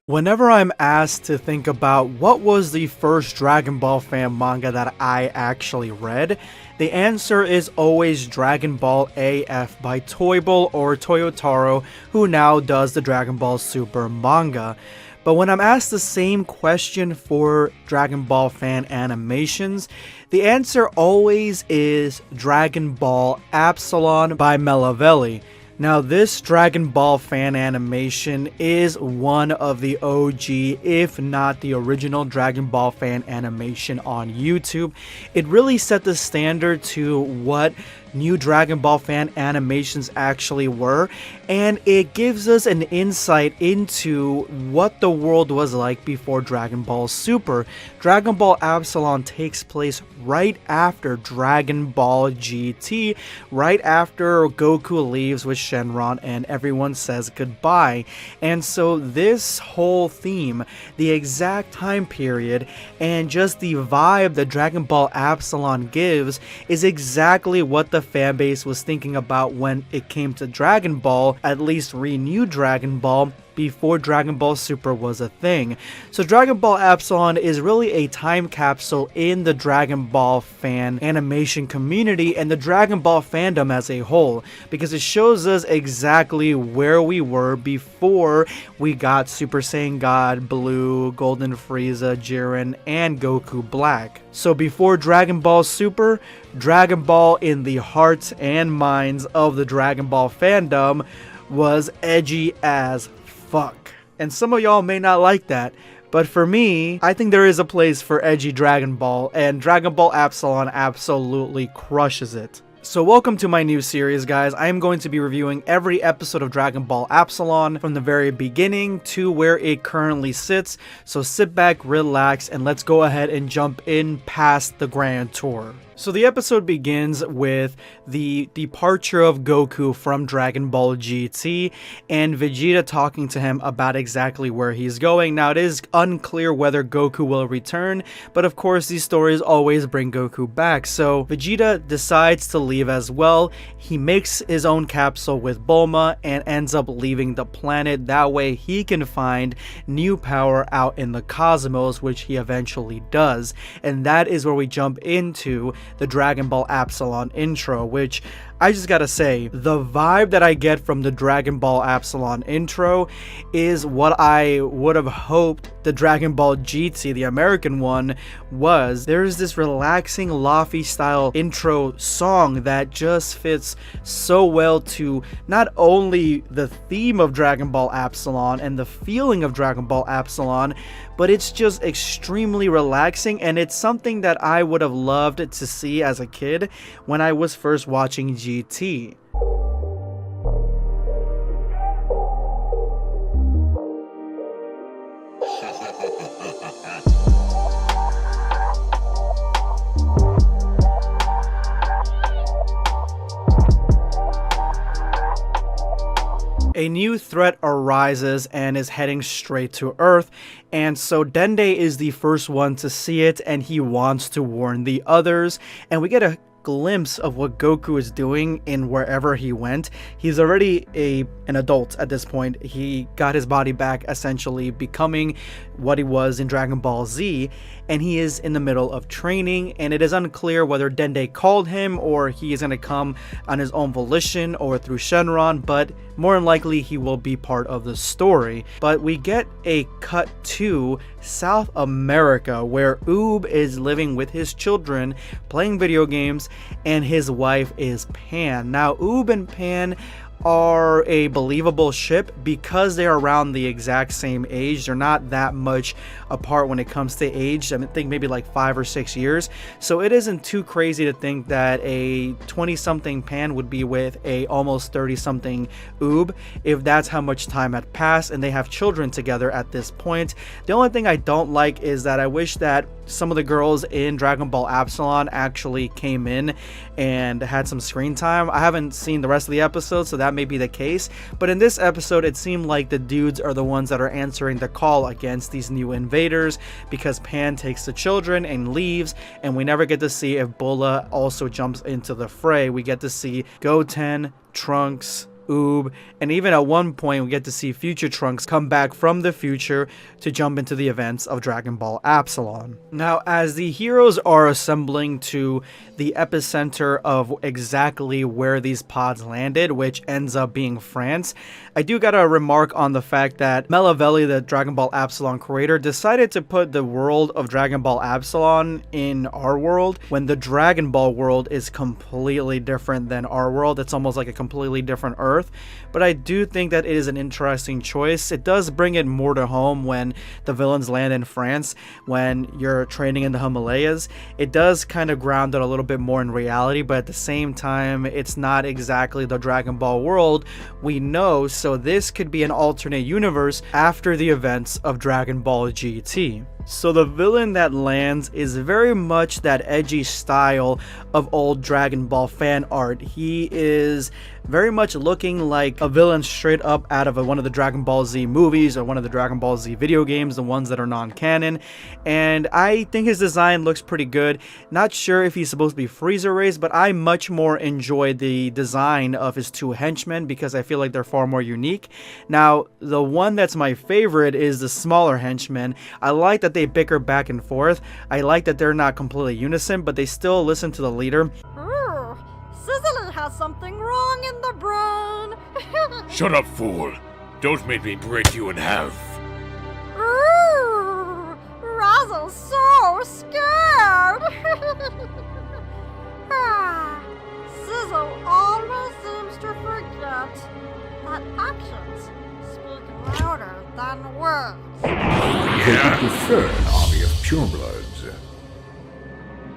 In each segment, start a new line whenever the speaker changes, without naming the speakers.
Whenever I'm asked to think about what was the first Dragon Ball fan manga that I actually read, the answer is always Dragon Ball AF by Toyble or Toyotaro, who now does the Dragon Ball Super manga. But when I'm asked the same question for Dragon Ball fan animations, the answer always is Dragon Ball Absalon by Melavelli. Now, this Dragon Ball fan animation is one of the OG, if not the original Dragon Ball fan animation on YouTube. It really set the standard to what new Dragon Ball fan animations actually were, and it gives us an insight into what the world was like before Dragon Ball Super. Dragon Ball Absalon takes place right after Dragon Ball GT, right after Goku leaves with Shenron and everyone says goodbye. And so this whole theme, the exact time period, and just the vibe that Dragon Ball Absalon gives is exactly what the fanbase was thinking about when it came to Dragon Ball, at least renewed Dragon Ball, before Dragon Ball Super was a thing. So Dragon Ball Absalon is really a time capsule in the Dragon Ball fan animation community and the Dragon Ball fandom as a whole, because it shows us exactly where we were before we got Super Saiyan God, Blue, Golden Frieza, Jiren, and Goku Black. So before Dragon Ball Super, Dragon Ball in the hearts and minds of the Dragon Ball fandom was edgy as fuck. And some of y'all may not like that, but for me, I think there is a place for edgy Dragon Ball, and Dragon Ball Absalon absolutely crushes it. So welcome to my new series, guys. I am going to be reviewing every episode of Dragon Ball Absalon from the very beginning to where it currently sits. So sit back, relax, and let's go ahead and jump in past the grand tour. So the episode begins with the departure of Goku from Dragon Ball GT and Vegeta talking to him about exactly where he's going. Now, it is unclear whether Goku will return, but of course these stories always bring Goku back. So Vegeta decides to leave as well. He makes his own capsule with Bulma and ends up leaving the planet. That way he can find new power out in the cosmos, which he eventually does. And that is where we jump into the Dragon Ball Absalon intro, which I just gotta say, the vibe that I get from the Dragon Ball Absalon intro is what I would have hoped the Dragon Ball GT, the American one, was. There's this relaxing, lofi style intro song that just fits so well to not only the theme of Dragon Ball Absalon and the feeling of Dragon Ball Absalon, but it's just extremely relaxing, and it's something that I would have loved to see as a kid when I was first watching GT. A new threat arises and is heading straight to Earth, and so Dende is the first one to see it, and he wants to warn the others, and we get a glimpse of what Goku is doing in wherever he went. He's already an adult at this point. He got his body back, essentially becoming what he was in Dragon Ball Z, and he is in the middle of training, and it is unclear whether Dende called him or he is going to come on his own volition or through Shenron, but more than likely he will be part of the story. But we get a cut to South America where Oob is living with his children, playing video games, and his wife is Pan. Now, Oob and Pan are a believable ship because they're around the exact same age. They're not that much apart when it comes to age. I think maybe like 5 or 6 years. So it isn't too crazy to think that a 20-something Pan would be with a almost 30-something Oob if that's how much time had passed and they have children together at this point. The only thing I don't like is that I wish that some of the girls in Dragon Ball Absalon actually came in and had some screen time. I haven't seen the rest of the episode, so that may be the case, but in this episode it seemed like the dudes are the ones that are answering the call against these new invaders, because Pan takes the children and leaves, and we never get to see if Bulla also jumps into the fray. We get to see Goten, Trunks, Oob, and even at one point we get to see future Trunks come back from the future to jump into the events of Dragon Ball Absalon. Now, as the heroes are assembling to the epicenter of exactly where these pods landed, which ends up being France, I do gotta remark on the fact that Melavelli, the Dragon Ball Absalon creator, decided to put the world of Dragon Ball Absalon in our world when the Dragon Ball world is completely different than our world. It's almost like a completely different Earth, but I do think that it is an interesting choice. It does bring it more to home when the villains land in France, when you're training in the Himalayas. It does kind of ground it a little bit more in reality, but at the same time, it's not exactly the Dragon Ball world we know, so this could be an alternate universe after the events of Dragon Ball GT. So the villain that lands is very much that edgy style of old Dragon Ball fan art. He is very much looking like a villain straight up out of one of the Dragon Ball Z movies or one of the Dragon Ball Z video games, the ones that are non-canon, and I think his design looks pretty good. Not sure if he's supposed to be Frieza raised, but I much more enjoy the design of his two henchmen because I feel like they're far more unique. Now, the one that's my favorite is the smaller henchman. I like that they bicker back and forth. I like that they're not completely unison, but they still listen to the leader.
Sizzly has something wrong in the brain.
Shut up, fool. Don't make me break you in half.
Razzle's so scared. Sizzle always seems to forget that actions speak louder than words.
They would prefer an army of purebloods,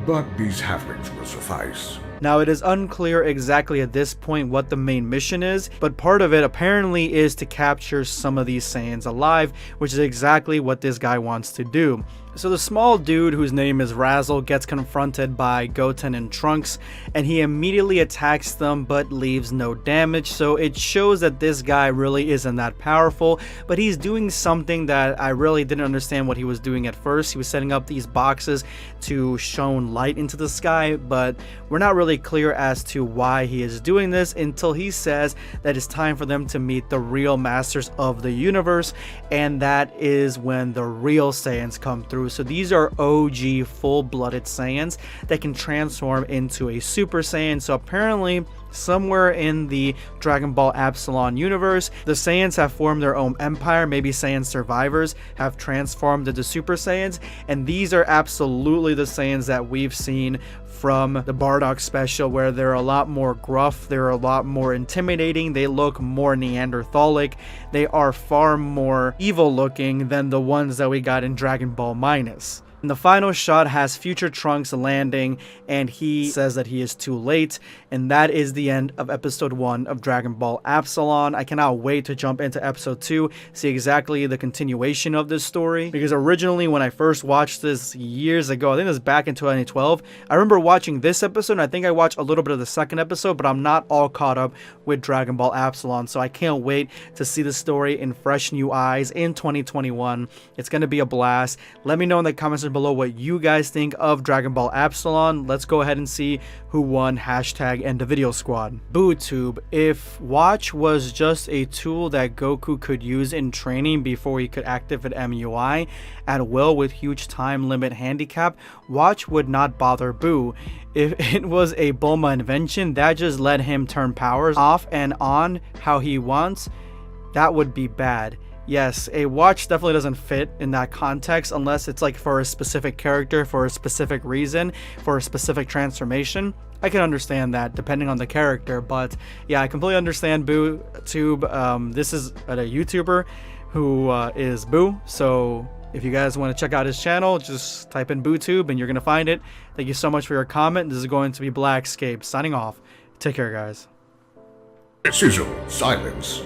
but these halflings will suffice.
Now, it is unclear exactly at this point what the main mission is, but part of it apparently is to capture some of these Saiyans alive, which is exactly what this guy wants to do. So the small dude, whose name is Razzle, gets confronted by Goten and Trunks, and he immediately attacks them but leaves no damage, so it shows that this guy really isn't that powerful, but he's doing something that I really didn't understand what he was doing at first. He was setting up these boxes to shone light into the sky, but we're not really clear as to why he is doing this until he says that it's time for them to meet the real masters of the universe, and that is when the real Saiyans come through. So these are OG full-blooded Saiyans that can transform into a Super Saiyan. So apparently somewhere in the Dragon Ball Absalon universe, the Saiyans have formed their own empire. Maybe Saiyan survivors have transformed into Super Saiyans, and these are absolutely the Saiyans that we've seen from the Bardock special, where they're a lot more gruff, they're a lot more intimidating, they look more Neanderthalic, they are far more evil looking than the ones that we got in Dragon Ball Minus. And the final shot has future Trunks landing, and he says that he is too late, and that is the end of episode 1 of Dragon Ball Absalon. I cannot wait to jump into episode 2, see exactly the continuation of this story, because originally when I first watched this years ago, I think it was back in 2012, I remember watching this episode, and I think I watched a little bit of the second episode, but I'm not all caught up with Dragon Ball Absalon, so I can't wait to see the story in fresh new eyes in 2021. It's going to be a blast. Let me know in the comments below what you guys think of Dragon Ball Absalon. Let's go ahead and see who won hashtag End the Video Squad. BooTube, if Watch was just a tool that Goku could use in training before he could activate MUI at will with huge time limit handicap, Watch would not bother Boo. If it was a Bulma invention that just let him turn powers off and on how he wants, that would be bad. Yes, a watch definitely doesn't fit in that context unless it's like for a specific character, for a specific reason, for a specific transformation. I can understand that depending on the character, but yeah, I completely understand BooTube. This is a YouTuber who is Boo, so if you guys want to check out his channel, just type in BooTube and you're going to find it. Thank you so much for your comment. This is going to be BlackScape signing off. Take care, guys.
Sizzle, silence.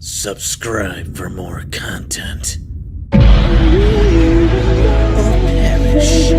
Subscribe for more content. Or perish.